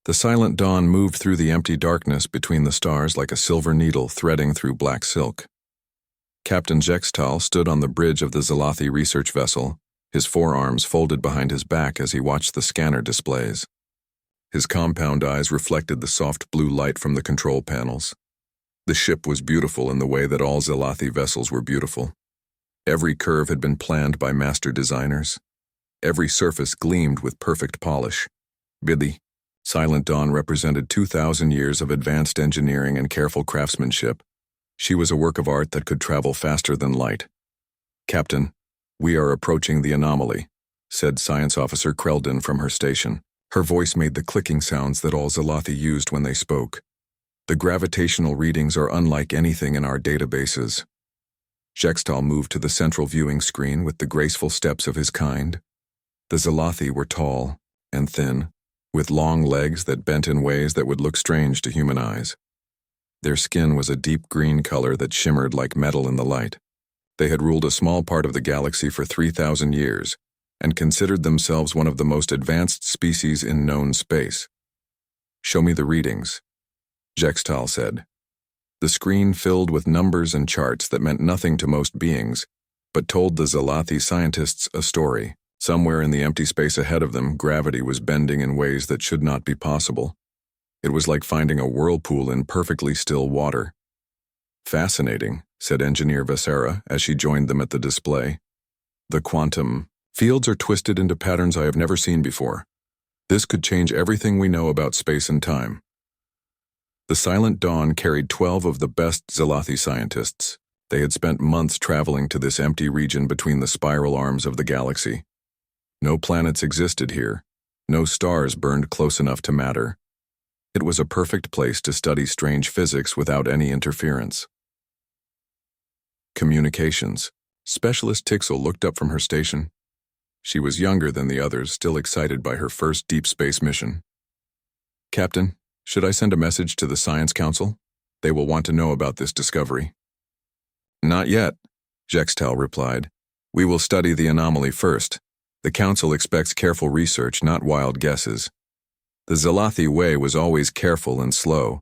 The silent dawn moved through the empty darkness between the stars like a silver needle threading through black silk. Captain Jextal stood on the bridge of the Zalathi research vessel, his forearms folded behind his back as he watched the scanner displays. His compound eyes reflected the soft blue light from the control panels. The ship was beautiful in the way that all Zalathi vessels were beautiful. Every curve had been planned by master designers. Every surface gleamed with perfect polish. The Silent Dawn represented 2,000 years of advanced engineering and careful craftsmanship. She was a work of art that could travel faster than light. "Captain, we are approaching the anomaly," said Science Officer Kreldon from her station. Her voice made the clicking sounds that all Zalathi used when they spoke. "The gravitational readings are unlike anything in our databases." Jextal moved to the central viewing screen with the graceful steps of his kind. The Zalathi were tall and thin, with long legs that bent in ways that would look strange to human eyes. Their skin was a deep green color that shimmered like metal in the light. They had ruled a small part of the galaxy for 3,000 years and considered themselves one of the most advanced species in known space. "Show me the readings," Jextal said. The screen filled with numbers and charts that meant nothing to most beings, but told the Zalathi scientists a story. Somewhere in the empty space ahead of them, gravity was bending in ways that should not be possible. It was like finding a whirlpool in perfectly still water. "Fascinating," said Engineer Vesera as she joined them at the display. "The quantum fields are twisted into patterns I have never seen before. This could change everything we know about space and time." The Silent Dawn carried 12 of the best Zalathi scientists. They had spent months traveling to this empty region between the spiral arms of the galaxy. No planets existed here. No stars burned close enough to matter. It was a perfect place to study strange physics without any interference. Communications. Specialist Tixel looked up from her station. She was younger than the others, still excited by her first deep space mission. "Captain, should I send a message to the Science Council? They will want to know about this discovery." "Not yet," Jextal replied. "We will study the anomaly first. The Council expects careful research, not wild guesses. The Zalathi way was always careful and slow.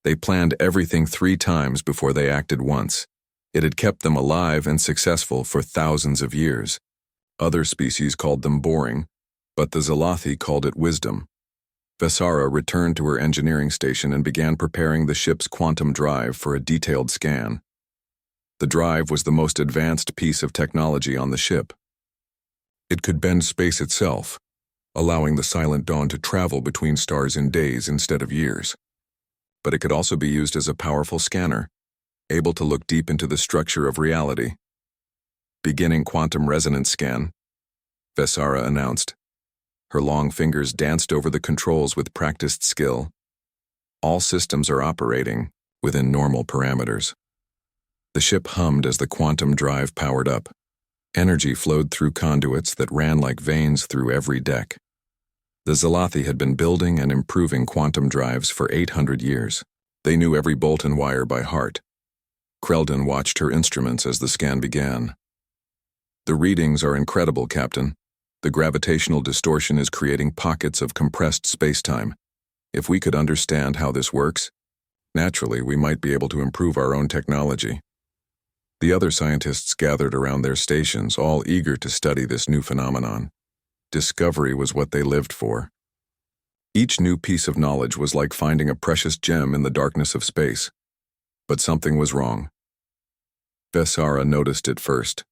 They planned everything 3 times before they acted once. It had kept them alive and successful for thousands of years. Other species called them boring, but the Zalathi called it wisdom." Vesara returned to her engineering station and began preparing the ship's quantum drive for a detailed scan. The drive was the most advanced piece of technology on the ship. It could bend space itself, allowing the Silent Dawn to travel between stars in days instead of years. But it could also be used as a powerful scanner, able to look deep into the structure of reality. "Beginning quantum resonance scan," Vesara announced. Her long fingers danced over the controls with practiced skill. "All systems are operating within normal parameters." The ship hummed as the quantum drive powered up. Energy flowed through conduits that ran like veins through every deck. The Zalathi had been building and improving quantum drives for 800 years. They knew every bolt and wire by heart. Kreldon watched her instruments as the scan began. "The readings are incredible, Captain. The gravitational distortion is creating pockets of compressed spacetime. If we could understand how this works, naturally we might be able to improve our own technology." The other scientists gathered around their stations, all eager to study this new phenomenon. Discovery was what they lived for. Each new piece of knowledge was like finding a precious gem in the darkness of space. But something was wrong. Vesara noticed it first.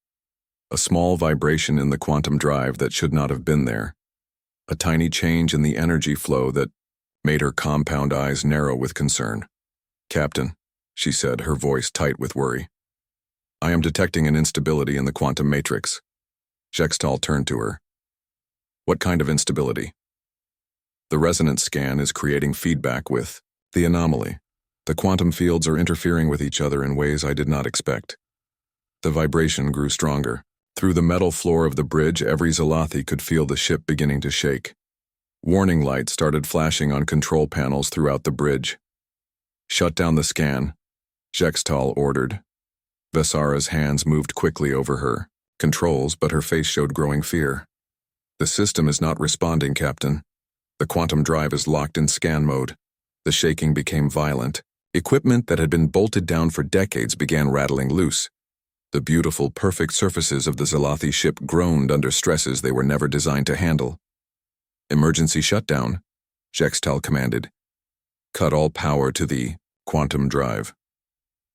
A small vibration in the quantum drive that should not have been there. A tiny change in the energy flow that made her compound eyes narrow with concern. "Captain," she said, her voice tight with worry. "I am detecting an instability in the quantum matrix." Jextal turned to her. "What kind of instability?" "The resonance scan is creating feedback with the anomaly. The quantum fields are interfering with each other in ways I did not expect." The vibration grew stronger. Through the metal floor of the bridge, every Zalathi could feel the ship beginning to shake. Warning lights started flashing on control panels throughout the bridge. "Shut down the scan," Jextal ordered. Vesara's hands moved quickly over her controls, but her face showed growing fear. "The system is not responding, Captain. The quantum drive is locked in scan mode. The shaking became violent. Equipment that had been bolted down for decades began rattling loose. The beautiful, perfect surfaces of the Zalathi ship groaned under stresses they were never designed to handle. Emergency shutdown, Jextal commanded. Cut all power to the quantum drive.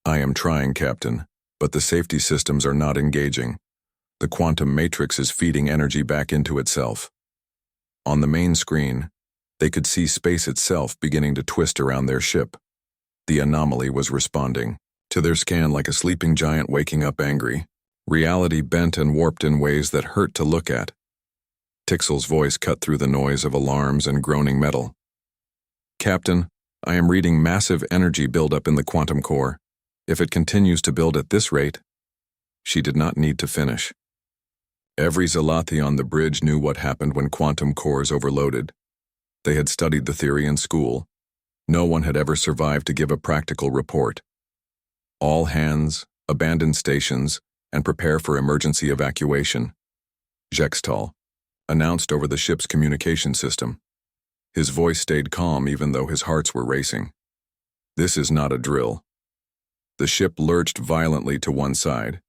I am trying, Captain, but the safety systems are not engaging. The quantum matrix is feeding energy back into itself. On the main screen, they could see space itself beginning to twist around their ship. The anomaly was responding to their scan like a sleeping giant waking up angry. Reality bent and warped in ways that hurt to look at. Tixel's voice cut through the noise of alarms and groaning metal. Captain, I am reading massive energy buildup in the quantum core. If it continues to build at this rate... She did not need to finish. Every Zalathi on the bridge knew what happened when quantum cores overloaded. They had studied the theory in school. No one had ever survived to give a practical report. All hands, abandon stations, and prepare for emergency evacuation. Jextal announced over the ship's communication system. His voice stayed calm even though his hearts were racing. This is not a drill. The ship lurched violently to one side.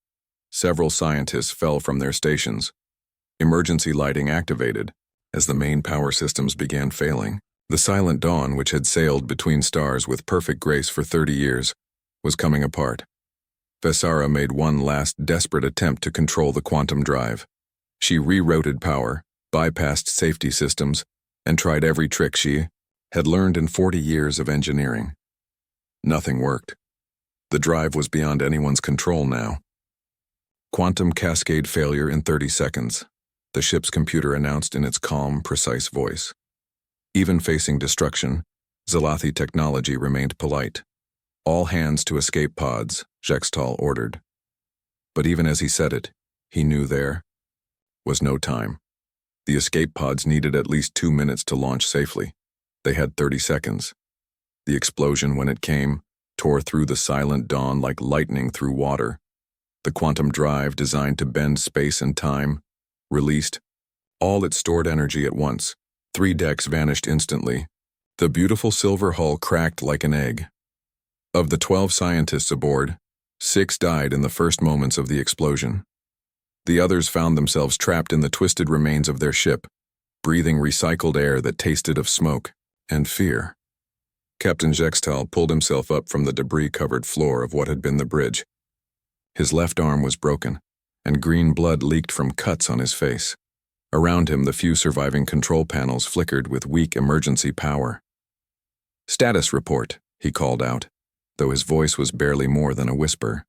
Several scientists fell from their stations. Emergency lighting activated as the main power systems began failing. The silent dawn, which had sailed between stars with perfect grace for 30 years, was coming apart. Vesara made one last desperate attempt to control the quantum drive. She rerouted power, bypassed safety systems, and tried every trick she had learned in 40 years of engineering. Nothing worked. The drive was beyond anyone's control now. Quantum cascade failure in 30 seconds, the ship's computer announced in its calm, precise voice. Even facing destruction, Zalathi technology remained polite. All hands to escape pods, Jextal ordered. But even as he said it, he knew there was no time. The escape pods needed at least 2 minutes to launch safely. They had 30 seconds. The explosion, when it came, tore through the silent dawn like lightning through water. The quantum drive, designed to bend space and time, released all its stored energy at once. 3 decks vanished instantly. The beautiful silver hull cracked like an egg. Of the 12 scientists aboard, 6 died in the first moments of the explosion. The others found themselves trapped in the twisted remains of their ship, breathing recycled air that tasted of smoke and fear. Captain Jextal pulled himself up from the debris-covered floor of what had been the bridge. His left arm was broken, and green blood leaked from cuts on his face. Around him, the few surviving control panels flickered with weak emergency power. "Status report," he called out, though his voice was barely more than a whisper.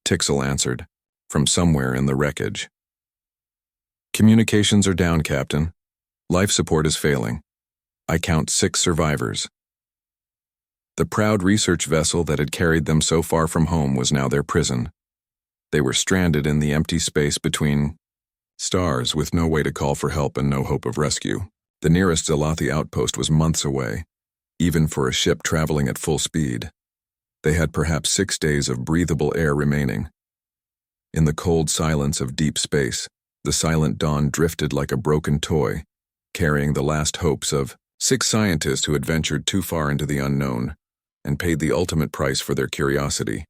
Tixel answered, from somewhere in the wreckage. "Communications are down, Captain. Life support is failing. I count 6 survivors." The proud research vessel that had carried them so far from home was now their prison. They were stranded in the empty space between stars with no way to call for help and no hope of rescue. The nearest Zalathi outpost was months away, even for a ship traveling at full speed. They had perhaps 6 days of breathable air remaining. In the cold silence of deep space, the silent dawn drifted like a broken toy, carrying the last hopes of 6 scientists who had ventured too far into the unknown and paid the ultimate price for their curiosity.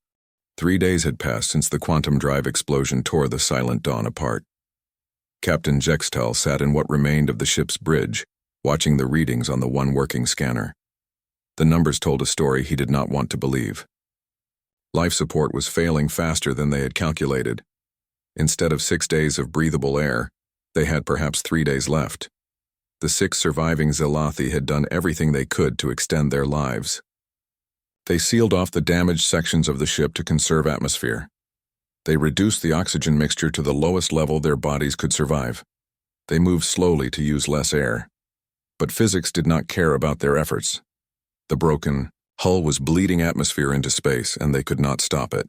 3 days had passed since the quantum drive explosion tore the silent dawn apart. Captain Jextal sat in what remained of the ship's bridge, watching the readings on the one working scanner. The numbers told a story he did not want to believe. Life support was failing faster than they had calculated. Instead of 6 days of breathable air, they had perhaps 3 days left. The 6 surviving Zalathi had done everything they could to extend their lives. They sealed off the damaged sections of the ship to conserve atmosphere. They reduced the oxygen mixture to the lowest level their bodies could survive. They moved slowly to use less air. But physics did not care about their efforts. The broken hull was bleeding atmosphere into space, and they could not stop it.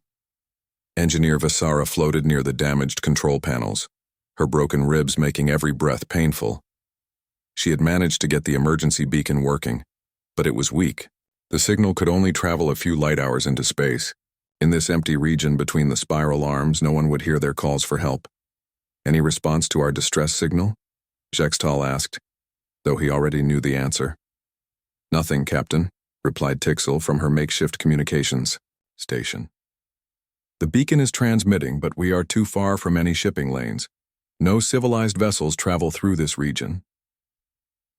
Engineer Vesara floated near the damaged control panels, her broken ribs making every breath painful. She had managed to get the emergency beacon working, but it was weak. The signal could only travel a few light hours into space. In this empty region between the spiral arms, no one would hear their calls for help. "Any response to our distress signal?" Jextal asked. though he already knew the answer. "Nothing, Captain," replied Tixel from her makeshift communications station. "The beacon is transmitting, but we are too far from any shipping lanes. No civilized vessels travel through this region."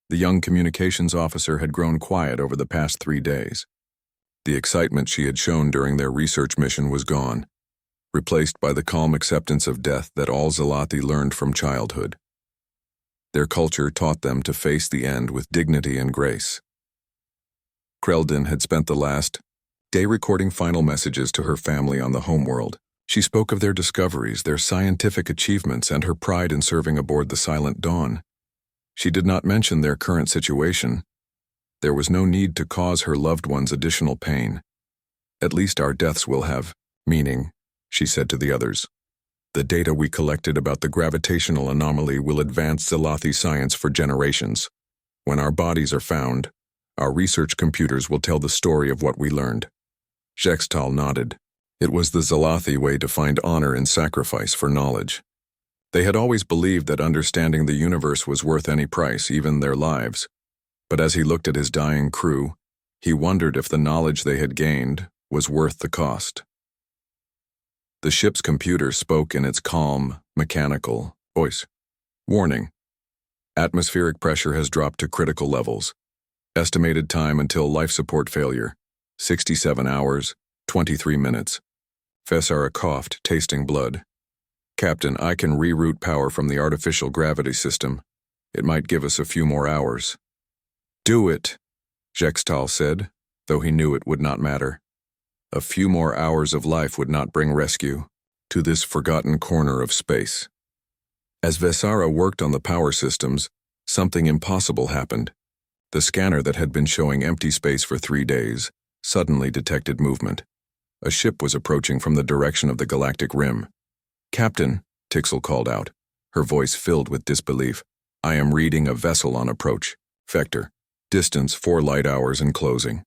The young communications officer had grown quiet over the past 3 days. The excitement she had shown during their research mission was gone, replaced by the calm acceptance of death that all Zalathi learned from childhood. Their culture taught them to face the end with dignity and grace. Kreldin had spent the last day recording final messages to her family on the homeworld. She spoke of their discoveries, their scientific achievements, and her pride in serving aboard the Silent Dawn. She did not mention their current situation. There was no need to cause her loved ones additional pain. "At least our deaths will have meaning," she said to the others. "The data we collected about the gravitational anomaly will advance Zalathi science for generations. When our bodies are found, our research computers will tell the story of what we learned." Jextal nodded. It was the Zalathi way to find honor in sacrifice for knowledge. They had always believed that understanding the universe was worth any price, even their lives. But as he looked at his dying crew, he wondered if the knowledge they had gained was worth the cost. The ship's computer spoke in its calm, mechanical voice. "Warning. Atmospheric pressure has dropped to critical levels. Estimated time until life support failure, 67 hours, 23 minutes. Vesara coughed, tasting blood. "Captain, I can reroute power from the artificial gravity system. It might give us a few more hours." "Do it," Jextal said, though he knew it would not matter. A few more hours of life would not bring rescue to this forgotten corner of space. As Vesara worked on the power systems, something impossible happened. The scanner that had been showing empty space for 3 days suddenly detected movement. A ship was approaching from the direction of the galactic rim. "Captain," Tixel called out, her voice filled with disbelief, "I am reading a vessel on approach. Vector. Distance 4 light hours and closing."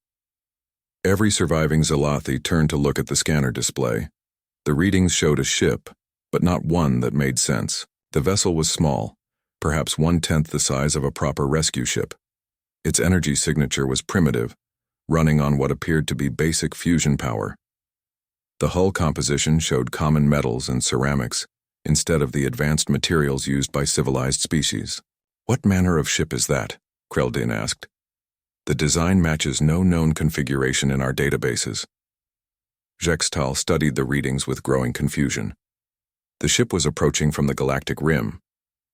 Every surviving Zalathi turned to look at the scanner display. The readings showed a ship, but not one that made sense. The vessel was small, perhaps 1/10 the size of a proper rescue ship. Its energy signature was primitive, running on what appeared to be basic fusion power. The hull composition showed common metals and ceramics, instead of the advanced materials used by civilized species. "What manner of ship is that?" Kreldin asked. "The design matches no known configuration in our databases." Jextal studied the readings with growing confusion. The ship was approaching from the galactic rim,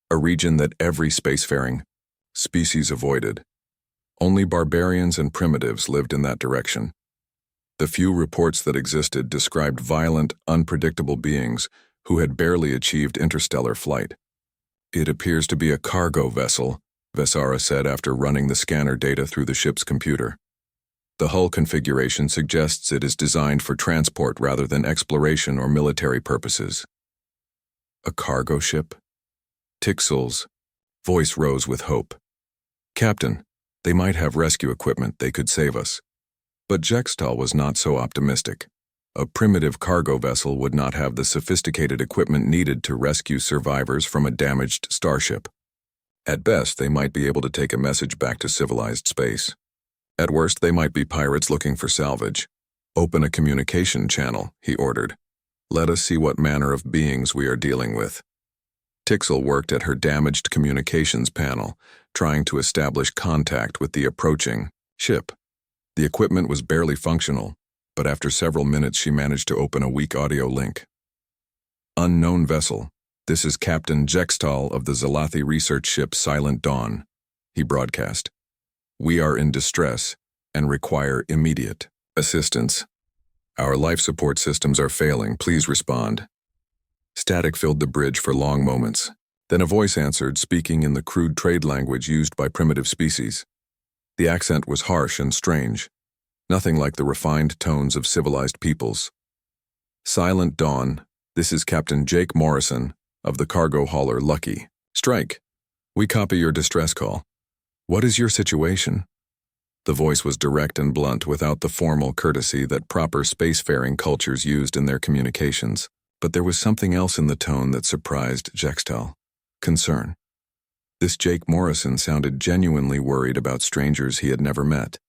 a region that every spacefaring species avoided. Only barbarians and primitives lived in that direction. The few reports that existed described violent, unpredictable beings who had barely achieved interstellar flight. "It appears to be a cargo vessel," Vesara said after running the scanner data through the ship's computer. "The hull configuration suggests it is designed for transport rather than exploration or military purposes." "A cargo ship?" Tixel's voice rose with hope. "Captain, they might have rescue equipment. They could save us." But Jextal was not so optimistic. A primitive cargo vessel would not have the sophisticated equipment needed to rescue survivors from a damaged starship. At best, they might be able to take a message back to civilized space. At worst, they might be pirates looking for salvage. "Open a communication channel," he ordered. "Let us see what manner of beings we are dealing with." Tixel worked at her damaged communications panel, trying to establish contact with the approaching ship. The equipment was barely functional, but after several minutes she managed to open a weak audio link. "Unknown vessel. This is Captain Jextal of the Zalathi research ship Silent Dawn," he broadcast. "We are in distress and require immediate assistance. Our life support systems are failing. Please respond." Static filled the bridge for long moments. Then a voice answered, speaking in the crude trade language used by primitive species. The accent was harsh and strange, nothing like the refined tones of civilized peoples. "Silent Dawn, this is Captain Jake Morrison of the cargo hauler Lucky. Strike. We copy your distress call. What is your situation?" The voice was direct and blunt without the formal courtesy that proper spacefaring cultures used in their communications. But there was something else in the tone that surprised Jextal. Concern. This Jake Morrison sounded genuinely worried about strangers he had never met.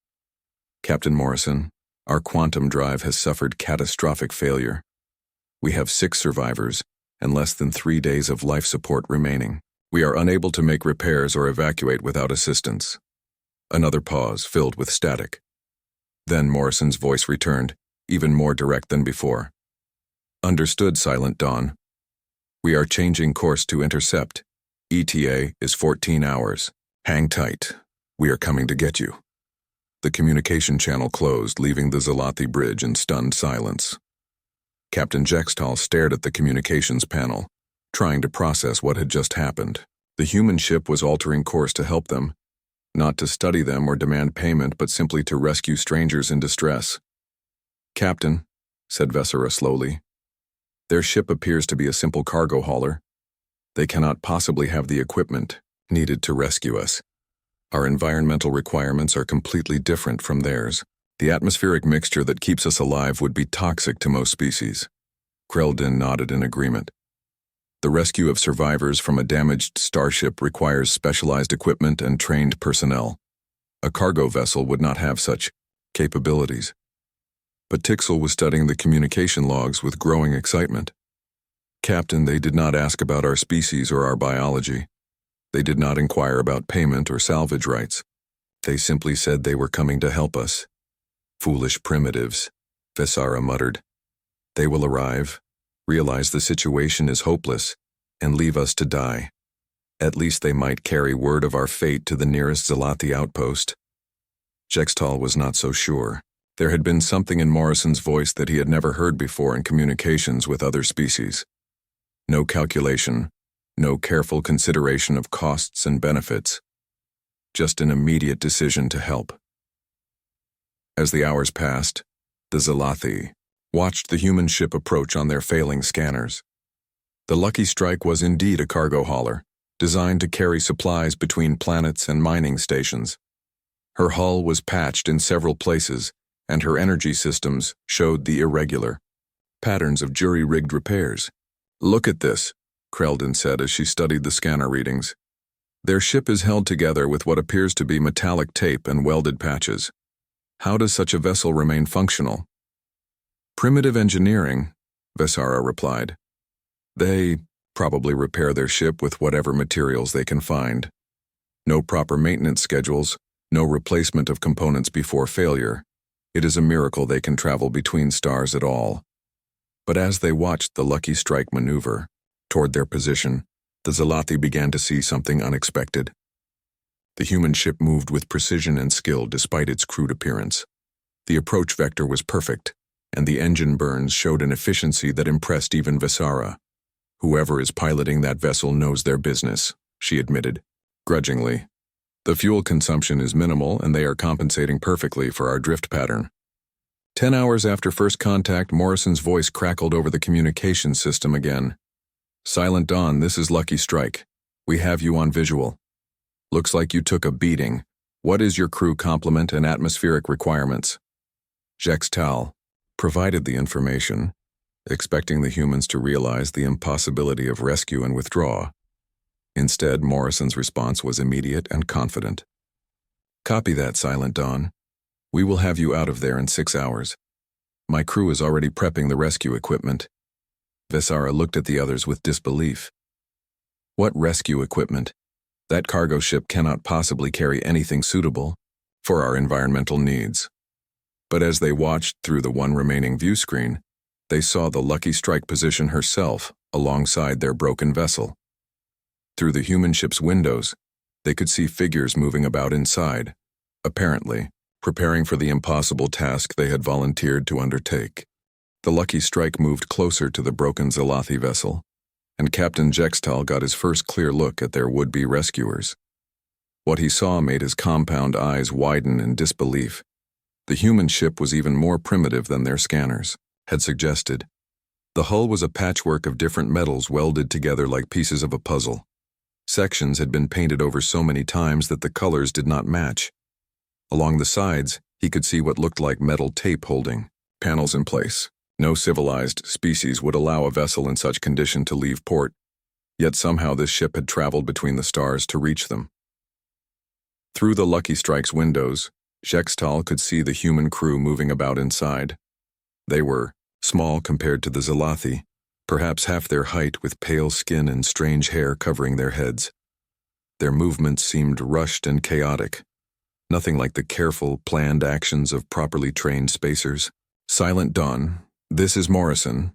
"Captain Morrison, our quantum drive has suffered catastrophic failure. We have 6 survivors and less than 3 days of life support remaining. We are unable to make repairs or evacuate without assistance." Another pause, filled with static. Then Morrison's voice returned, even more direct than before. "Understood, Silent Dawn. We are changing course to intercept. ETA is 14 hours. Hang tight. We are coming to get you." The communication channel closed, leaving the Zalathi bridge in stunned silence. Captain Jextal stared at the communications panel, trying to process what had just happened. The human ship was altering course to help them, not to study them or demand payment, but simply to rescue strangers in distress. "Captain," said Vesera slowly, "their ship appears to be a simple cargo hauler. They cannot possibly have the equipment needed to rescue us. Our environmental requirements are completely different from theirs. The atmospheric mixture that keeps us alive would be toxic to most species." Kreldin nodded in agreement. "The rescue of survivors from a damaged starship requires specialized equipment and trained personnel. A cargo vessel would not have such capabilities." But Tixel was studying the communication logs with growing excitement. "Captain, they did not ask about our species or our biology. They did not inquire about payment or salvage rights. They simply said they were coming to help us." "Foolish primitives," Vesara muttered. "They will arrive, realize the situation is hopeless, and leave us to die. At least they might carry word of our fate to the nearest Zalathi outpost." Jextal was not so sure. There had been something in Morrison's voice that he had never heard before in communications with other species. No calculation, no careful consideration of costs and benefits. Just an immediate decision to help. As the hours passed, the Zalathi watched the human ship approach on their failing scanners. The Lucky Strike was indeed a cargo hauler, designed to carry supplies between planets and mining stations. Her hull was patched in several places, and her energy systems showed the irregular patterns of jury-rigged repairs. "Look at this," Kreldin said as she studied the scanner readings. "Their ship is held together with what appears to be metallic tape and welded patches. How does such a vessel remain functional?" "Primitive engineering," Vesara replied. "They probably repair their ship with whatever materials they can find. No proper maintenance schedules, no replacement of components before failure. It is a miracle they can travel between stars at all." But as they watched the Lucky Strike maneuver toward their position, the Zalathi began to see something unexpected. The human ship moved with precision and skill despite its crude appearance. The approach vector was perfect, and the engine burns showed an efficiency that impressed even Vesara. "Whoever is piloting that vessel knows their business," she admitted, grudgingly. "The fuel consumption is minimal, and they are compensating perfectly for our drift pattern." 10 hours after first contact, Morrison's voice crackled over the communications system again. "Silent Dawn, this is Lucky Strike. We have you on visual. Looks like you took a beating. What is your crew complement and atmospheric requirements?" Jextal provided the information, expecting the humans to realize the impossibility of rescue and withdraw. Instead, Morrison's response was immediate and confident. "Copy that, Silent Dawn. We will have you out of there in 6 hours. My crew is already prepping the rescue equipment." Vesara looked at the others with disbelief. "What rescue equipment? That cargo ship cannot possibly carry anything suitable for our environmental needs." But as they watched through the one remaining view screen, they saw the Lucky Strike position herself alongside their broken vessel. Through the human ship's windows, they could see figures moving about inside, apparently preparing for the impossible task they had volunteered to undertake. The Lucky Strike moved closer to the broken Zalathi vessel, and Captain Jextal got his first clear look at their would-be rescuers. What he saw made his compound eyes widen in disbelief. The human ship was even more primitive than their scanners had suggested. The hull was a patchwork of different metals welded together like pieces of a puzzle. Sections had been painted over so many times that the colors did not match. Along the sides, he could see what looked like metal tape holding panels in place. No civilized species would allow a vessel in such condition to leave port. Yet somehow this ship had traveled between the stars to reach them. Through the Lucky Strike's windows, Jextal could see the human crew moving about inside. They were small compared to the Zalathi, perhaps half their height with pale skin and strange hair covering their heads. Their movements seemed rushed and chaotic, nothing like the careful, planned actions of properly trained spacers. Silent Dawn, this is Morrison.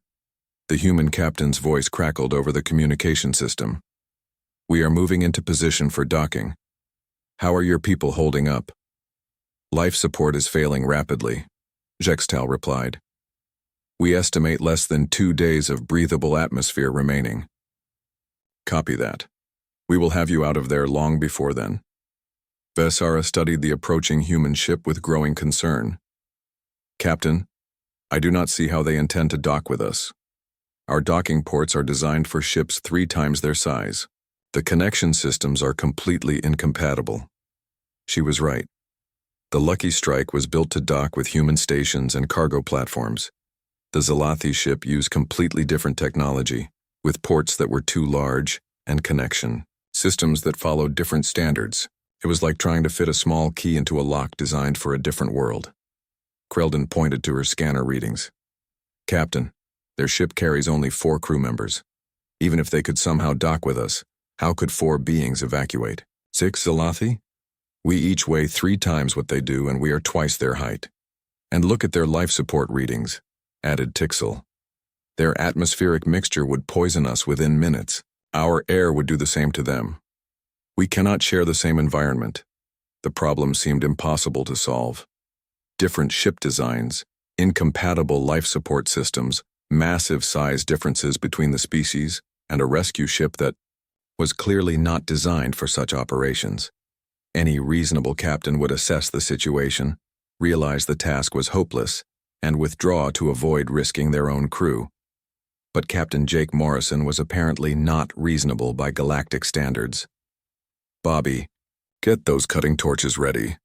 The human captain's voice crackled over the communication system. We are moving into position for docking. How are your people holding up? Life support is failing rapidly, Jextal replied. We estimate less than 2 days of breathable atmosphere remaining. Copy that. We will have you out of there long before then. Vesara studied the approaching human ship with growing concern. Captain, I do not see how they intend to dock with us. Our docking ports are designed for ships 3 times their size. The connection systems are completely incompatible. She was right. The Lucky Strike was built to dock with human stations and cargo platforms. The Zalathi ship used completely different technology, with ports that were too large and connection systems that followed different standards. It was like trying to fit a small key into a lock designed for a different world. Kreldon pointed to her scanner readings. Captain, their ship carries only 4 crew members. Even if they could somehow dock with us, how could 4 beings evacuate? 6 Zalathi? We each weigh 3 times what they do, and we are twice their height. And look at their life support readings, added Tixel. Their atmospheric mixture would poison us within minutes. Our air would do the same to them. We cannot share the same environment. The problem seemed impossible to solve. Different ship designs, incompatible life support systems, massive size differences between the species, and a rescue ship that was clearly not designed for such operations. Any reasonable captain would assess the situation, realize the task was hopeless, and withdraw to avoid risking their own crew. But Captain Jake Morrison was apparently not reasonable by galactic standards. Bobby, get those cutting torches ready.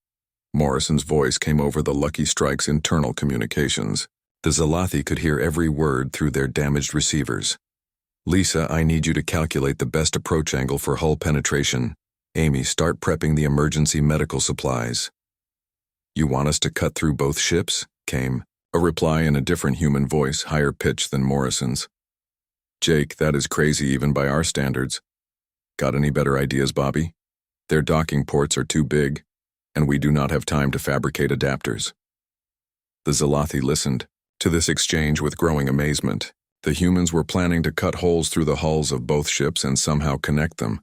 Morrison's voice came over the Lucky Strike's internal communications. The Zalathi could hear every word through their damaged receivers. Lisa, I need you to calculate the best approach angle for hull penetration. Amy, start prepping the emergency medical supplies. You want us to cut through both ships? Came a reply in a different human voice, higher pitched than Morrison's. Jake, that is crazy even by our standards. Got any better ideas, Bobby? Their docking ports are too big, and we do not have time to fabricate adapters. The Zalathi listened to this exchange with growing amazement. The humans were planning to cut holes through the hulls of both ships and somehow connect them.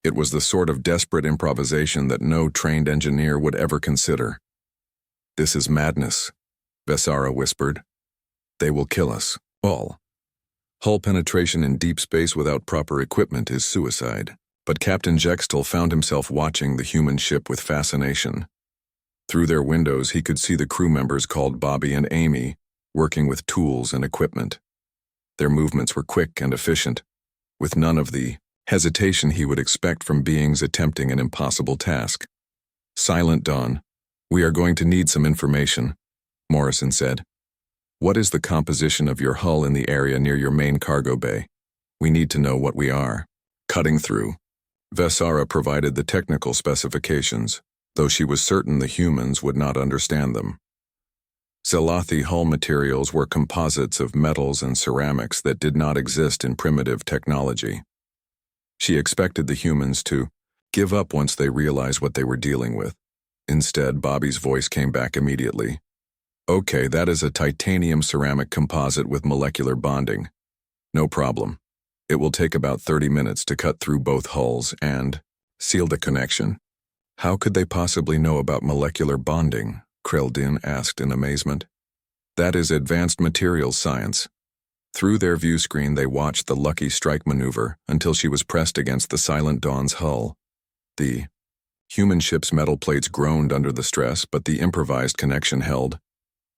It was the sort of desperate improvisation that no trained engineer would ever consider. This is madness, Vesara whispered. They will kill us, all. Hull penetration in deep space without proper equipment is suicide. But Captain Jextal found himself watching the human ship with fascination. Through their windows he could see the crew members called Bobby and Amy working with tools and equipment. Their movements were quick and efficient, with none of the hesitation he would expect from beings attempting an impossible task. Silent Dawn, we are going to need some information, Morrison said. What is the composition of your hull in the area near your main cargo bay? We need to know what we are cutting through. Vesara provided the technical specifications, though she was certain the humans would not understand them. Zalathi hull materials were composites of metals and ceramics that did not exist in primitive technology. She expected the humans to give up once they realized what they were dealing with. Instead, Bobby's voice came back immediately. Okay, that is a titanium ceramic composite with molecular bonding. No problem. It will take about 30 minutes to cut through both hulls and seal the connection. How could they possibly know about molecular bonding? Kreldon asked in amazement. That is advanced materials science. Through their view screen they watched the Lucky Strike maneuver until she was pressed against the Silent Dawn's hull. The human ship's metal plates groaned under the stress, but the improvised connection held.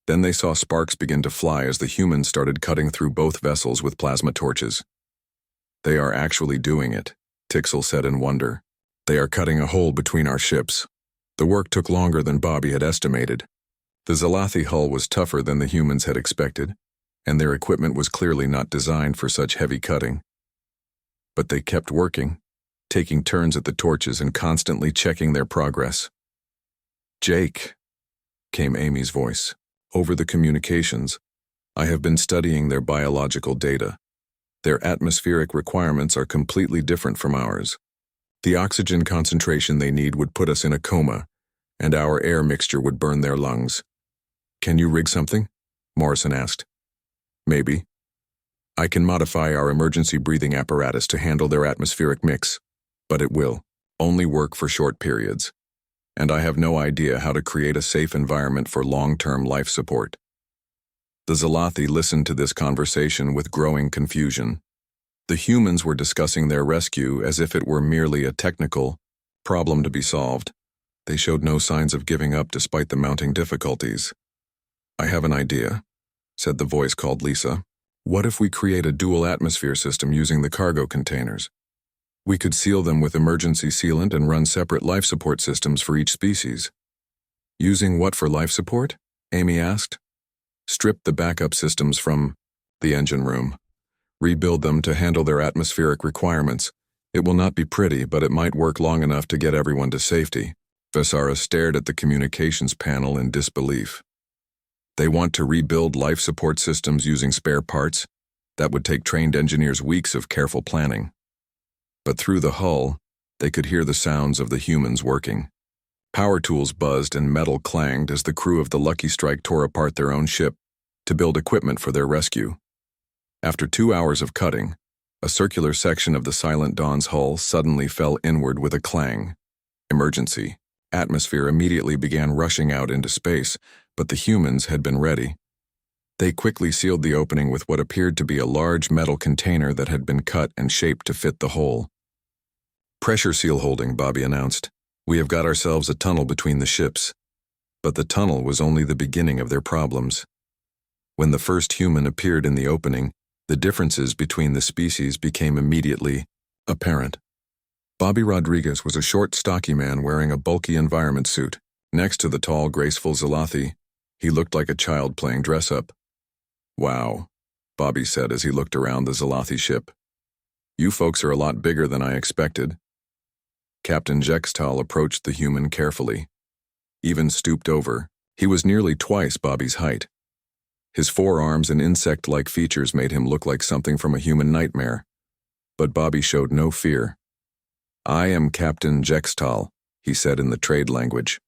Then they saw sparks begin to fly as the humans started cutting through both vessels with plasma torches. They are actually doing it, Tixel said in wonder. They are cutting a hole between our ships. The work took longer than Bobby had estimated. The Zalathi hull was tougher than the humans had expected, and their equipment was clearly not designed for such heavy cutting. But they kept working, taking turns at the torches and constantly checking their progress. "Jake," came Amy's voice. "Over the communications, I have been studying their biological data. Their atmospheric requirements are completely different from ours. The oxygen concentration they need would put us in a coma, and our air mixture would burn their lungs." "Can you rig something?" Morrison asked. "Maybe. I can modify our emergency breathing apparatus to handle their atmospheric mix, but it will only work for short periods. And I have no idea how to create a safe environment for long-term life support." The Zalathi listened to this conversation with growing confusion. The humans were discussing their rescue as if it were merely a technical problem to be solved. They showed no signs of giving up despite the mounting difficulties. "I have an idea," said the voice called Lisa. "What if we create a dual atmosphere system using the cargo containers? We could seal them with emergency sealant and run separate life support systems for each species." "Using what for life support?" Amy asked. "Strip the backup systems from the engine room. Rebuild them to handle their atmospheric requirements. It will not be pretty, but it might work long enough to get everyone to safety." Vesara stared at the communications panel in disbelief. "They want to rebuild life support systems using spare parts? That would take trained engineers weeks of careful planning." But through the hull, they could hear the sounds of the humans working. Power tools buzzed and metal clanged as the crew of the Lucky Strike tore apart their own ship to build equipment for their rescue. After 2 hours of cutting, a circular section of the Silent Dawn's hull suddenly fell inward with a clang. Emergency. Atmosphere immediately began rushing out into space, but the humans had been ready. They quickly sealed the opening with what appeared to be a large metal container that had been cut and shaped to fit the hole. "Pressure seal holding," Bobby announced. "We have got ourselves a tunnel between the ships." But the tunnel was only the beginning of their problems. When the first human appeared in the opening, the differences between the species became immediately apparent. Bobby Rodriguez was a short, stocky man wearing a bulky environment suit. Next to the tall, graceful Zalathi, he looked like a child playing dress-up. "Wow," Bobby said as he looked around the Zalathi ship. "You folks are a lot bigger than I expected." Captain Jextal approached the human carefully. Even stooped over, he was nearly twice Bobby's height. His forearms and insect-like features made him look like something from a human nightmare. But Bobby showed no fear. "I am Captain Jextal," he said in the trade language.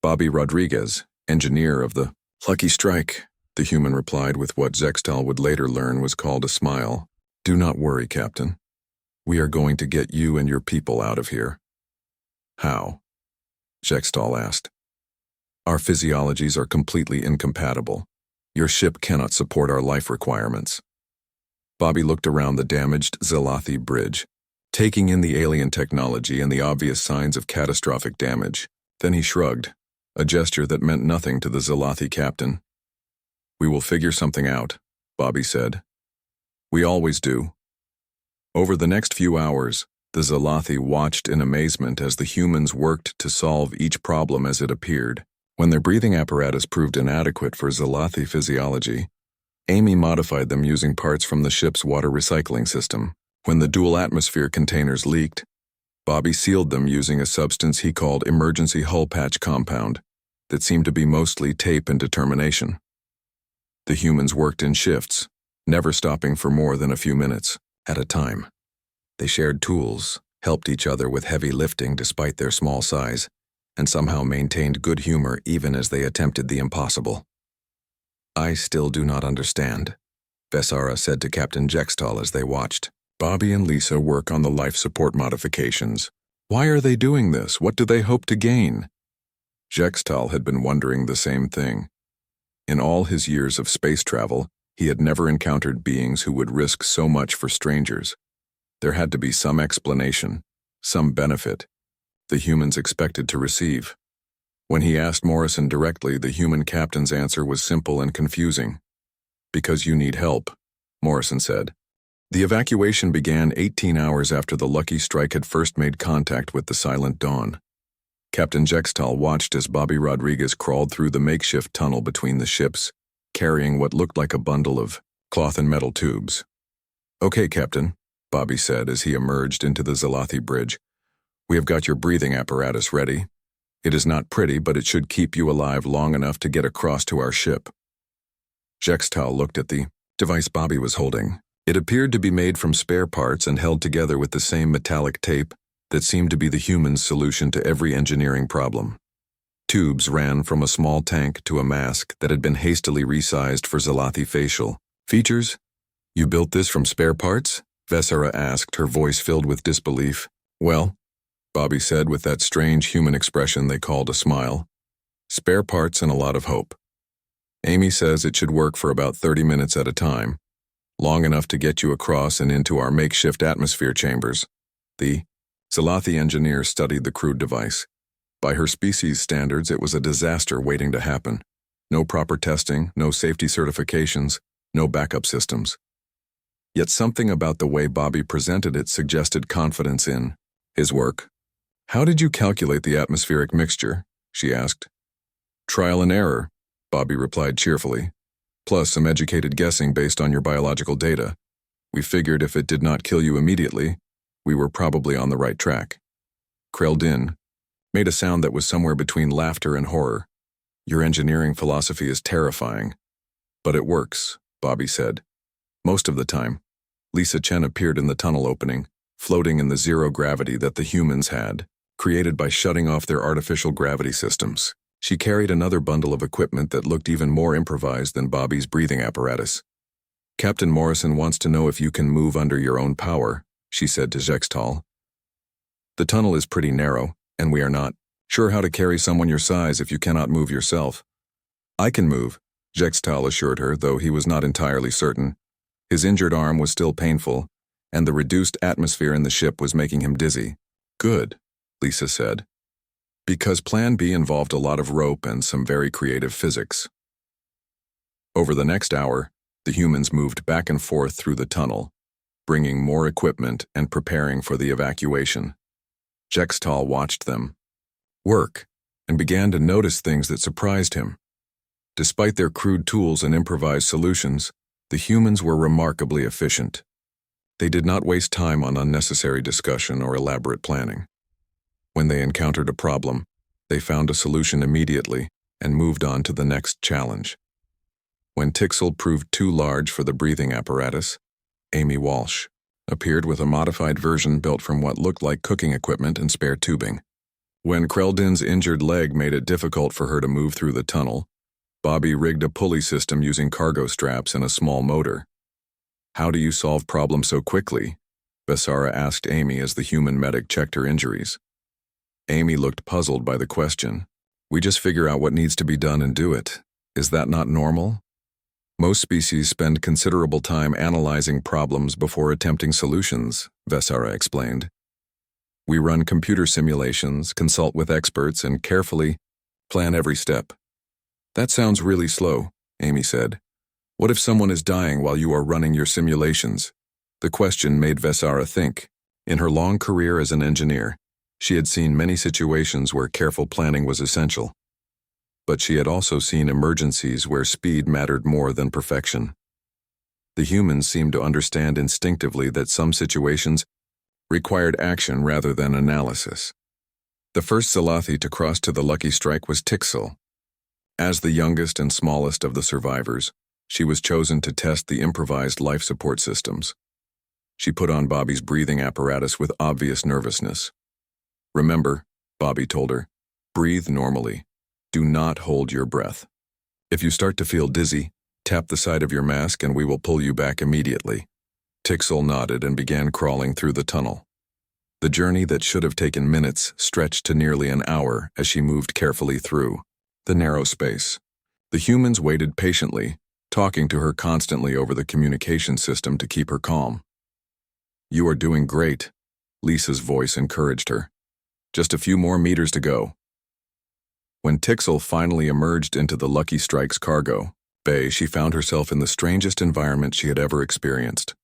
"Bobby Rodriguez, engineer of the Lucky Strike," the human replied with what Jextal would later learn was called a smile. "Do not worry, Captain. We are going to get you and your people out of here." "How?" Jextal asked. "Our physiologies are completely incompatible. Your ship cannot support our life requirements." Bobby looked around the damaged Zalathi bridge, taking in the alien technology and the obvious signs of catastrophic damage. Then he shrugged, a gesture that meant nothing to the Zalathi captain. "We will figure something out," Bobby said. "We always do." Over the next few hours, the Zalathi watched in amazement as the humans worked to solve each problem as it appeared. When their breathing apparatus proved inadequate for Zalathi physiology, Amy modified them using parts from the ship's water recycling system. When the dual atmosphere containers leaked, Bobby sealed them using a substance he called emergency hull patch compound that seemed to be mostly tape and determination. The humans worked in shifts, never stopping for more than a few minutes at a time. They shared tools, helped each other with heavy lifting despite their small size, and somehow maintained good humor even as they attempted the impossible. "I still do not understand," Vesara said to Captain Jextal as they watched. "Bobby and Lisa work on the life support modifications. Why are they doing this? What do they hope to gain?" Jextal had been wondering the same thing. In all his years of space travel, he had never encountered beings who would risk so much for strangers. There had to be some explanation, some benefit, the humans expected to receive. When he asked Morrison directly, the human captain's answer was simple and confusing. "Because you need help," Morrison said. The evacuation began 18 hours after the Lucky Strike had first made contact with the Silent Dawn. Captain Jextal watched as Bobby Rodriguez crawled through the makeshift tunnel between the ships, carrying what looked like a bundle of cloth and metal tubes. "Okay, Captain," Bobby said as he emerged into the Zalathi bridge. "We have got your breathing apparatus ready. It is not pretty, but it should keep you alive long enough to get across to our ship." Jextal looked at the device Bobby was holding. It appeared to be made from spare parts and held together with the same metallic tape that seemed to be the human's solution to every engineering problem. Tubes ran from a small tank to a mask that had been hastily resized for Zalathi facial features. "You built this from spare parts?" Vesara asked, her voice filled with disbelief. "Well," Bobby said with that strange human expression they called a smile, "spare parts and a lot of hope. Amy says it should work for about 30 minutes at a time, long enough to get you across and into our makeshift atmosphere chambers." The Zalathi engineer studied the crude device. By her species standards, it was a disaster waiting to happen. No proper testing, no safety certifications, no backup systems. Yet something about the way Bobby presented it suggested confidence in his work. "How did you calculate the atmospheric mixture?" she asked. "Trial and error," Bobby replied cheerfully, "plus some educated guessing based on your biological data. We figured if it did not kill you immediately, we were probably on the right track." Kreldin made a sound that was somewhere between laughter and horror. "Your engineering philosophy is terrifying." "But it works," Bobby said. "Most of the time." Lisa Chen appeared in the tunnel opening, floating in the zero gravity that the humans had, created by shutting off their artificial gravity systems. She carried another bundle of equipment that looked even more improvised than Bobby's breathing apparatus. "Captain Morrison wants to know if you can move under your own power," she said to Jextal. "The tunnel is pretty narrow, and we are not sure how to carry someone your size if you cannot move yourself." "I can move," Jextal assured her, though he was not entirely certain. His injured arm was still painful, and the reduced atmosphere in the ship was making him dizzy. "Good," Lisa said, because Plan B involved a lot of rope and some very creative physics. Over the next hour, the humans moved back and forth through the tunnel, bringing more equipment and preparing for the evacuation. Jextal watched them work and began to notice things that surprised him. Despite their crude tools and improvised solutions, the humans were remarkably efficient. They did not waste time on unnecessary discussion or elaborate planning. When they encountered a problem, they found a solution immediately and moved on to the next challenge. When Tixel proved too large for the breathing apparatus, Amy Walsh appeared with a modified version built from what looked like cooking equipment and spare tubing. When Kreldin's injured leg made it difficult for her to move through the tunnel, Bobby rigged a pulley system using cargo straps and a small motor. "How do you solve problems so quickly?" Vesara asked Amy as the human medic checked her injuries. Amy looked puzzled by the question. "We just figure out what needs to be done and do it. Is that not normal? Most species spend considerable time analyzing problems before attempting solutions," Vesara explained. "We run computer simulations, consult with experts, and carefully plan every step." "That sounds really slow," Amy said. "What if someone is dying while you are running your simulations?" The question made Vesara think. In her long career as an engineer, she had seen many situations where careful planning was essential. But she had also seen emergencies where speed mattered more than perfection. The humans seemed to understand instinctively that some situations required action rather than analysis. The first Zalathi to cross to the Lucky Strike was Tixel. As the youngest and smallest of the survivors, she was chosen to test the improvised life support systems. She put on Bobby's breathing apparatus with obvious nervousness. "Remember," Bobby told her, "breathe normally. Do not hold your breath. If you start to feel dizzy, tap the side of your mask and we will pull you back immediately." Tixel nodded and began crawling through the tunnel. The journey that should have taken minutes stretched to nearly an hour as she moved carefully through the narrow space. The humans waited patiently, talking to her constantly over the communication system to keep her calm. "You are doing great," Lisa's voice encouraged her. "Just a few more meters to go." When Tixel finally emerged into the Lucky Strike's cargo bay, she found herself in the strangest environment she had ever experienced.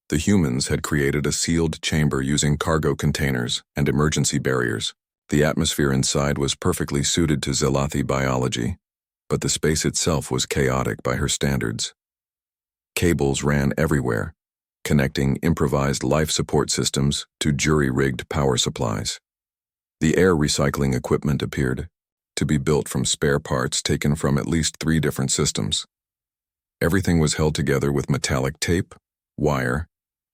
The humans had created a sealed chamber using cargo containers and emergency barriers. The atmosphere inside was perfectly suited to Zalathi biology, but the space itself was chaotic by her standards. Cables ran everywhere, connecting improvised life support systems to jury-rigged power supplies. The air recycling equipment appeared to be built from spare parts taken from at least 3 different systems. Everything was held together with metallic tape, wire,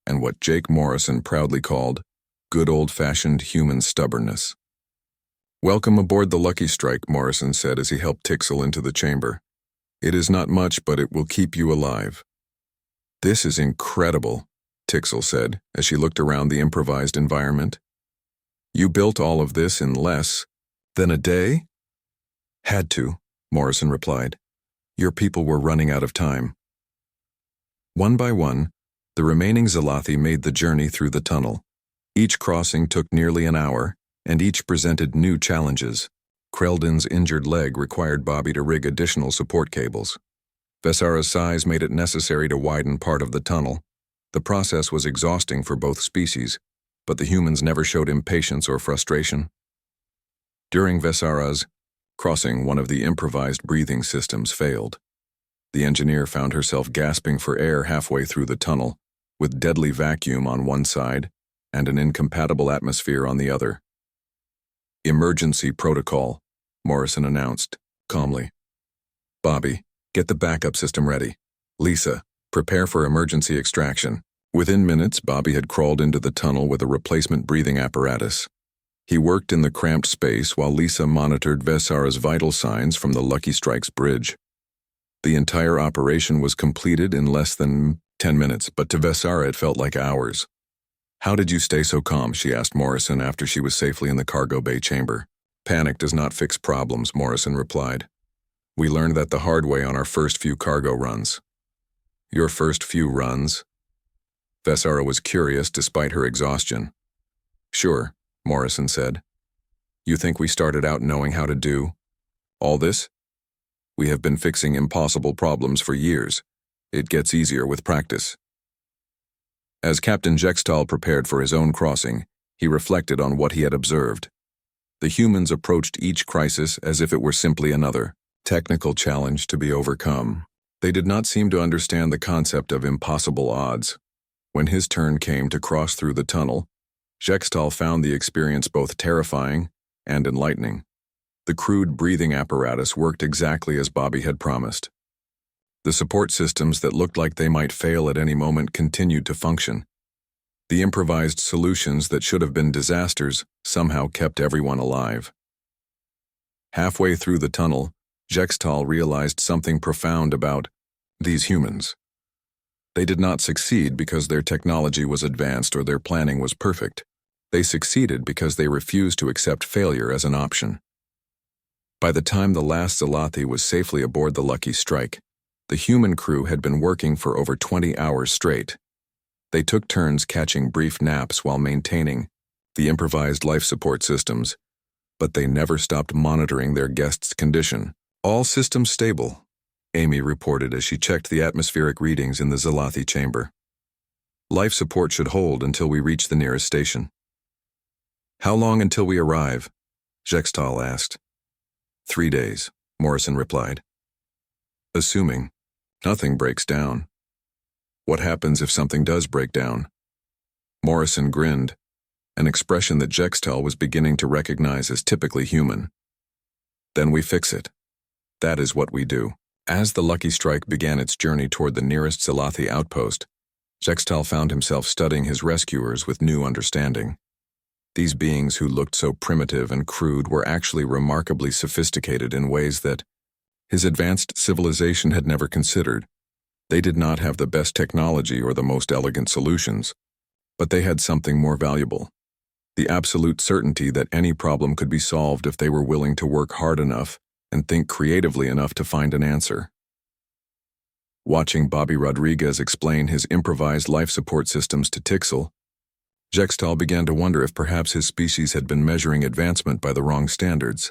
and what Jake Morrison proudly called good old-fashioned human stubbornness. "Welcome aboard the Lucky Strike," Morrison said as he helped Tixel into the chamber. "It is not much, but it will keep you alive." "This is incredible," Tixel said as she looked around the improvised environment. "You built all of this in less than a day?" "Had to," Morrison replied. "Your people were running out of time." One by one, the remaining Zalathi made the journey through the tunnel. Each crossing took nearly an hour, and each presented new challenges. Kreldon's injured leg required Bobby to rig additional support cables. Vesara's size made it necessary to widen part of the tunnel. The process was exhausting for both species, but the humans never showed impatience or frustration. During Vesara's crossing, one of the improvised breathing systems failed. The engineer found herself gasping for air halfway through the tunnel, with deadly vacuum on one side and an incompatible atmosphere on the other. "Emergency protocol," Morrison announced, calmly. "Bobby, get the backup system ready. Lisa, prepare for emergency extraction." Within minutes, Bobby had crawled into the tunnel with a replacement breathing apparatus. He worked in the cramped space while Lisa monitored Vesara's vital signs from the Lucky Strike's bridge. The entire operation was completed in less than 10 minutes, but to Vesara it felt like hours. "How did you stay so calm?" she asked Morrison after she was safely in the cargo bay chamber. "Panic does not fix problems," Morrison replied. "We learned that the hard way on our first few cargo runs." "Your first few runs?" Vesara was curious despite her exhaustion. "Sure," Morrison said. "You think we started out knowing how to do all this? We have been fixing impossible problems for years. It gets easier with practice." As Captain Jextal prepared for his own crossing, he reflected on what he had observed. The humans approached each crisis as if it were simply another technical challenge to be overcome. They did not seem to understand the concept of impossible odds. When his turn came to cross through the tunnel, Jextal found the experience both terrifying and enlightening. The crude breathing apparatus worked exactly as Bobby had promised. The support systems that looked like they might fail at any moment continued to function. The improvised solutions that should have been disasters somehow kept everyone alive. Halfway through the tunnel, Jextal realized something profound about these humans. They did not succeed because their technology was advanced or their planning was perfect. They succeeded because they refused to accept failure as an option. By the time the last Zalathi was safely aboard the Lucky Strike, the human crew had been working for over 20 hours straight. They took turns catching brief naps while maintaining the improvised life support systems, but they never stopped monitoring their guests' condition. "All systems stable," Amy reported as she checked the atmospheric readings in the Zalathi chamber. "Life support should hold until we reach the nearest station." "How long until we arrive?" Jextal asked. 3 days, Morrison replied. "Assuming nothing breaks down." "What happens if something does break down?" Morrison grinned, an expression that Jextal was beginning to recognize as typically human. "Then we fix it. That is what we do." As the Lucky Strike began its journey toward the nearest Zalathi outpost, Jextal found himself studying his rescuers with new understanding. These beings who looked so primitive and crude were actually remarkably sophisticated in ways that his advanced civilization had never considered. They did not have the best technology or the most elegant solutions, but they had something more valuable: the absolute certainty that any problem could be solved if they were willing to work hard enough and think creatively enough to find an answer. Watching Bobby Rodriguez explain his improvised life support systems to Tixel, Jextal began to wonder if perhaps his species had been measuring advancement by the wrong standards.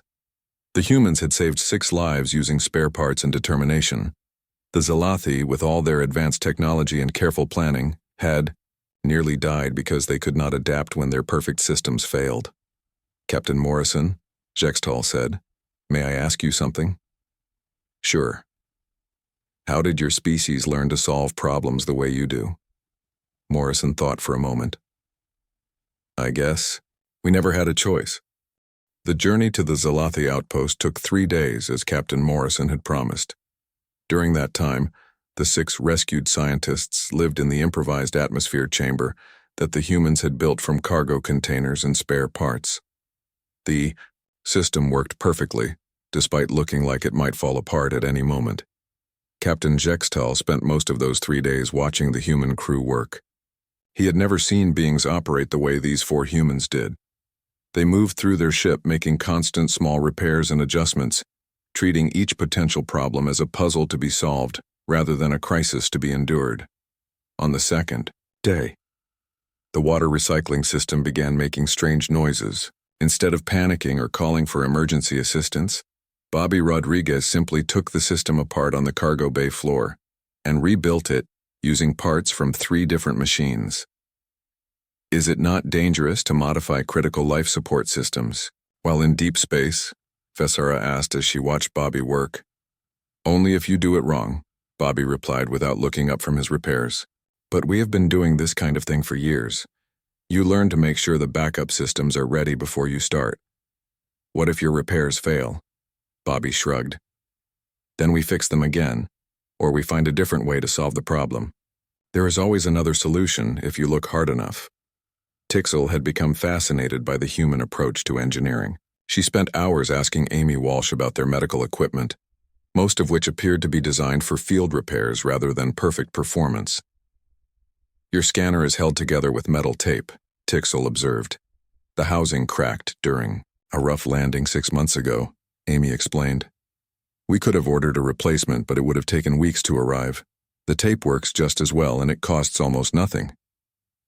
The humans had saved 6 lives using spare parts and determination. The Zalathi, with all their advanced technology and careful planning, had nearly died because they could not adapt when their perfect systems failed. "Captain Morrison," Jextal said, "may I ask you something?" "Sure." "How did your species learn to solve problems the way you do?" Morrison thought for a moment. I guess we never had a choice. The journey to the Zalathi outpost took 3 days, as Captain Morrison had promised. During that time, the 6 rescued scientists lived in the improvised atmosphere chamber that the humans had built from cargo containers and spare parts. The system worked perfectly, despite looking like it might fall apart at any moment. Captain Jextal spent most of those 3 days watching the human crew work. He had never seen beings operate the way these 4 humans did. They moved through their ship, making constant small repairs and adjustments, treating each potential problem as a puzzle to be solved rather than a crisis to be endured. On the second day, the water recycling system began making strange noises. Instead of panicking or calling for emergency assistance, Bobby Rodriguez simply took the system apart on the cargo bay floor and rebuilt it using parts from 3 different machines. Is it not dangerous to modify critical life support systems while in deep space? Fessara asked as she watched Bobby work. Only if you do it wrong, Bobby replied without looking up from his repairs. But we have been doing this kind of thing for years. You learn to make sure the backup systems are ready before you start. What if your repairs fail? Bobby shrugged. Then we fix them again, or we find a different way to solve the problem. There is always another solution if you look hard enough. Tixel had become fascinated by the human approach to engineering. She spent hours asking Amy Walsh about their medical equipment, most of which appeared to be designed for field repairs rather than perfect performance. Your scanner is held together with metal tape, Tixel observed. The housing cracked during a rough landing 6 months ago, Amy explained. We could have ordered a replacement, but it would have taken weeks to arrive. The tape works just as well, and it costs almost nothing.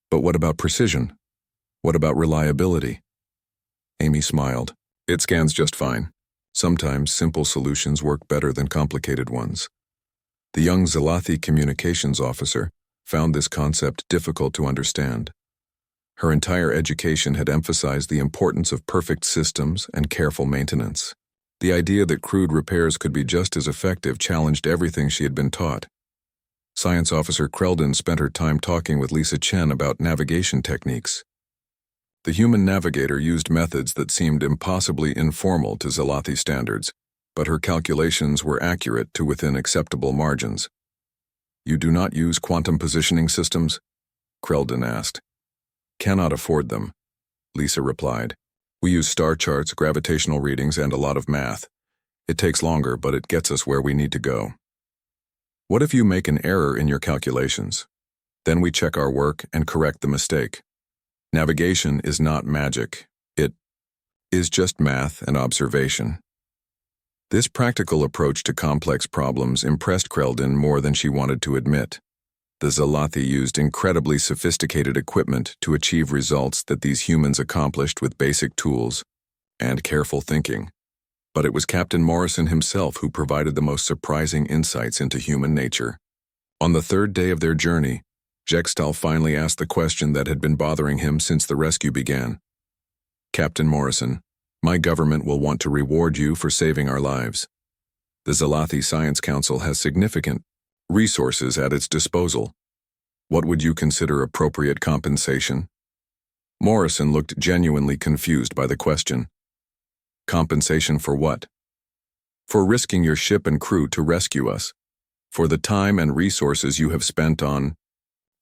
But what about precision? What about reliability? Amy smiled. It scans just fine. Sometimes simple solutions work better than complicated ones. The young Zalathi communications officer found this concept difficult to understand. Her entire education had emphasized the importance of perfect systems and careful maintenance. The idea that crude repairs could be just as effective challenged everything she had been taught. Science Officer Kreldon spent her time talking with Lisa Chen about navigation techniques. The human navigator used methods that seemed impossibly informal to Zalathi standards, but her calculations were accurate to within acceptable margins. You do not use quantum positioning systems? Kreldon asked. Cannot afford them, Lisa replied. We use star charts, gravitational readings, and a lot of math. It takes longer, but it gets us where we need to go. What if you make an error in your calculations? Then we check our work and correct the mistake. Navigation is not magic. It is just math and observation. This practical approach to complex problems impressed Kreldon more than she wanted to admit. The Zalathi used incredibly sophisticated equipment to achieve results that these humans accomplished with basic tools and careful thinking. But it was Captain Morrison himself who provided the most surprising insights into human nature. On the 3rd day of their journey, Jextal finally asked the question that had been bothering him since the rescue began. Captain Morrison, my government will want to reward you for saving our lives. The Zalathi Science Council has significant resources at its disposal. What would you consider appropriate compensation? Morrison looked genuinely confused by the question. Compensation for what? For risking your ship and crew to rescue us. For the time and resources you have spent on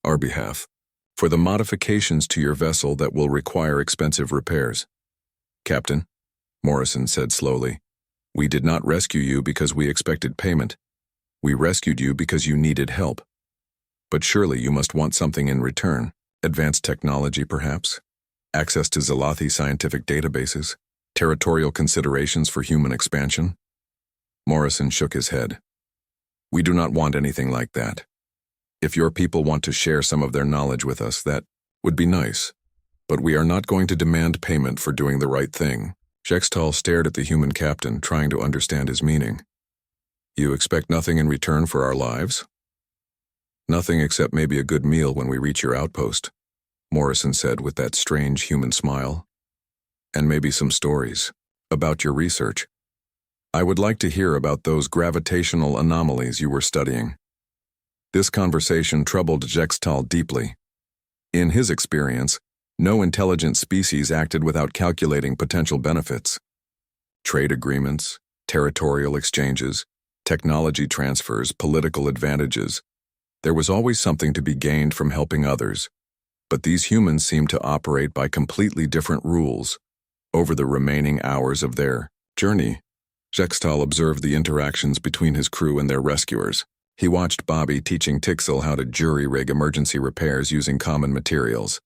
our behalf. For the modifications to your vessel that will require expensive repairs. Captain, Morrison said slowly, we did not rescue you because we expected payment. We rescued you because you needed help. But surely you must want something in return. Advanced technology, perhaps? Access to Zalathi scientific databases? Territorial considerations for human expansion? Morrison shook his head. We do not want anything like that. If your people want to share some of their knowledge with us, that would be nice. But we are not going to demand payment for doing the right thing. Jextal stared at the human captain, trying to understand his meaning. You expect nothing in return for our lives? Nothing except maybe a good meal when we reach your outpost, Morrison said with that strange human smile. And maybe some stories about your research. I would like to hear about those gravitational anomalies you were studying. This conversation troubled Jextal deeply. In his experience, no intelligent species acted without calculating potential benefits. Trade agreements, territorial exchanges, technology transfers, political advantages. There was always something to be gained from helping others. But these humans seemed to operate by completely different rules. Over the remaining hours of their journey, Jextal observed the interactions between his crew and their rescuers. He watched Bobby teaching Tixel how to jury-rig emergency repairs using common materials.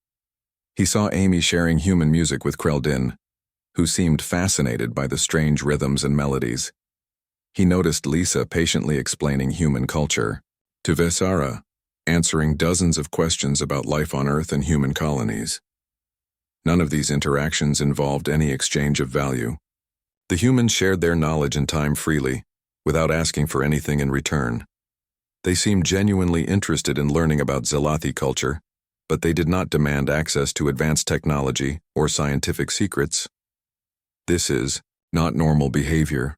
He saw Amy sharing human music with Kreldin, who seemed fascinated by the strange rhythms and melodies. He noticed Lisa patiently explaining human culture to Vesara, answering dozens of questions about life on Earth and human colonies. None of these interactions involved any exchange of value. The humans shared their knowledge and time freely, without asking for anything in return. They seemed genuinely interested in learning about Zalathi culture, but they did not demand access to advanced technology or scientific secrets. "This is not normal behavior,"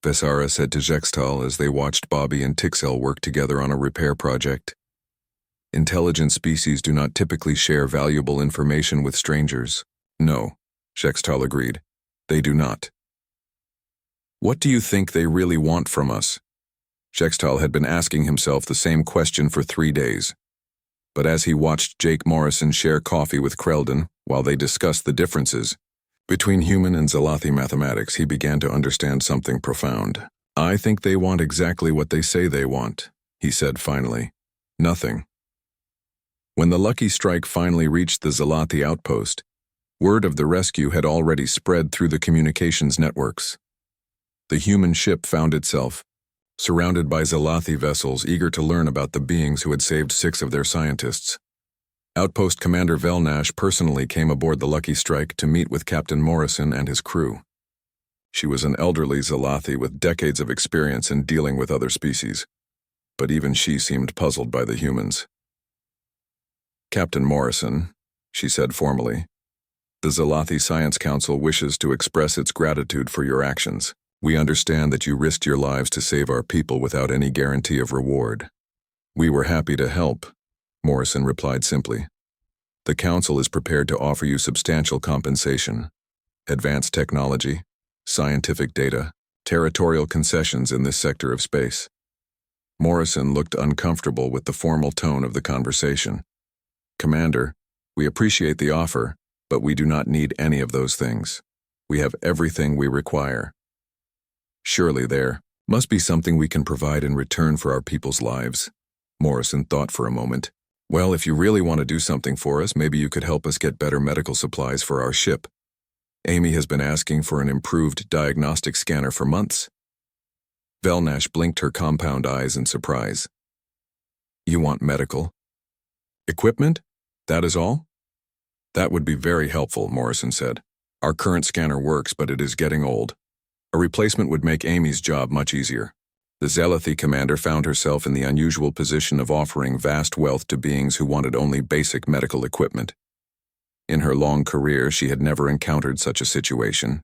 Vesara said to Jextal as they watched Bobby and Tixel work together on a repair project. "Intelligent species do not typically share valuable information with strangers." "No," Jextal agreed. "They do not." "What do you think they really want from us?" Jextal had been asking himself the same question for 3 days. But as he watched Jake Morrison share coffee with Kreldin while they discussed the differences between human and Zalathi mathematics, he began to understand something profound. "I think they want exactly what they say they want," he said finally. "Nothing." When the lucky strike finally reached the Zalathi outpost, word of the rescue had already spread through the communications networks. The human ship found itself surrounded by Zalathi vessels eager to learn about the beings who had saved 6 of their scientists. Outpost Commander Velnash personally came aboard the Lucky Strike to meet with Captain Morrison and his crew. She was an elderly Zalathi with decades of experience in dealing with other species, but even she seemed puzzled by the humans. "Captain Morrison," she said formally, "the Zalathi Science Council wishes to express its gratitude for your actions. We understand that you risked your lives to save our people without any guarantee of reward." "We were happy to help," Morrison replied simply. "The Council is prepared to offer you substantial compensation, advanced technology, scientific data, territorial concessions in this sector of space." Morrison looked uncomfortable with the formal tone of the conversation. "Commander, we appreciate the offer, but we do not need any of those things. We have everything we require." "Surely there must be something we can provide in return for our people's lives." Morrison thought for a moment. "Well, if you really want to do something for us, maybe you could help us get better medical supplies for our ship. Amy has been asking for an improved diagnostic scanner for months." Velnash blinked her compound eyes in surprise. "You want medical equipment? That is all?" "That would be very helpful," Morrison said. "Our current scanner works, but it is getting old. A replacement would make Amy's job much easier." The Zalathi commander found herself in the unusual position of offering vast wealth to beings who wanted only basic medical equipment. In her long career, she had never encountered such a situation.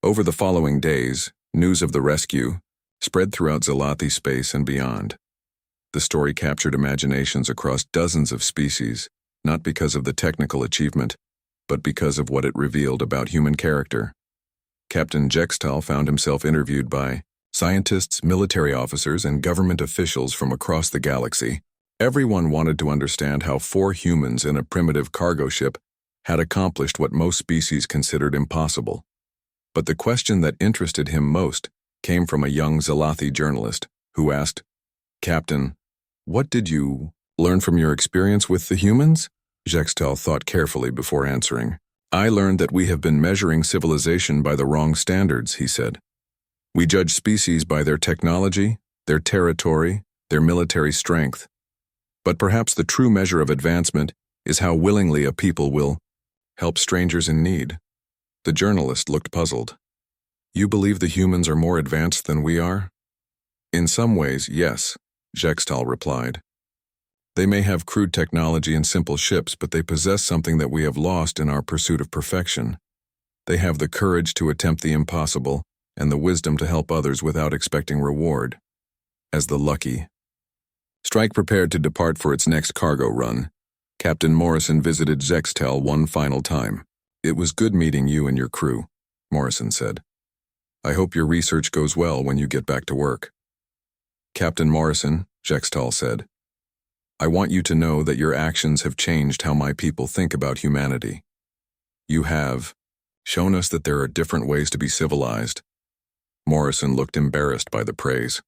Over the following days, news of the rescue spread throughout Zalathi space and beyond. The story captured imaginations across dozens of species, not because of the technical achievement, but because of what it revealed about human character. Captain Jextal found himself interviewed by scientists, military officers, and government officials from across the galaxy. Everyone wanted to understand how 4 humans in a primitive cargo ship had accomplished what most species considered impossible. But the question that interested him most came from a young Zalathi journalist, who asked, "Captain, what did you learn from your experience with the humans?" Jextal thought carefully before answering. "I learned that we have been measuring civilization by the wrong standards," he said. "We judge species by their technology, their territory, their military strength. But perhaps the true measure of advancement is how willingly a people will help strangers in need." The journalist looked puzzled. "You believe the humans are more advanced than we are?" "In some ways, yes," Jextal replied. "They may have crude technology and simple ships, but they possess something that we have lost in our pursuit of perfection. They have the courage to attempt the impossible and the wisdom to help others without expecting reward." As the Lucky Strike prepared to depart for its next cargo run, Captain Morrison visited Zextel one final time. "It was good meeting you and your crew," Morrison said. "I hope your research goes well when you get back to work." "Captain Morrison," Zextal said, "I want you to know that your actions have changed how my people think about humanity. You have shown us that there are different ways to be civilized." Morrison looked embarrassed by the praise.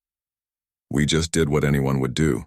"We just did what anyone would do,"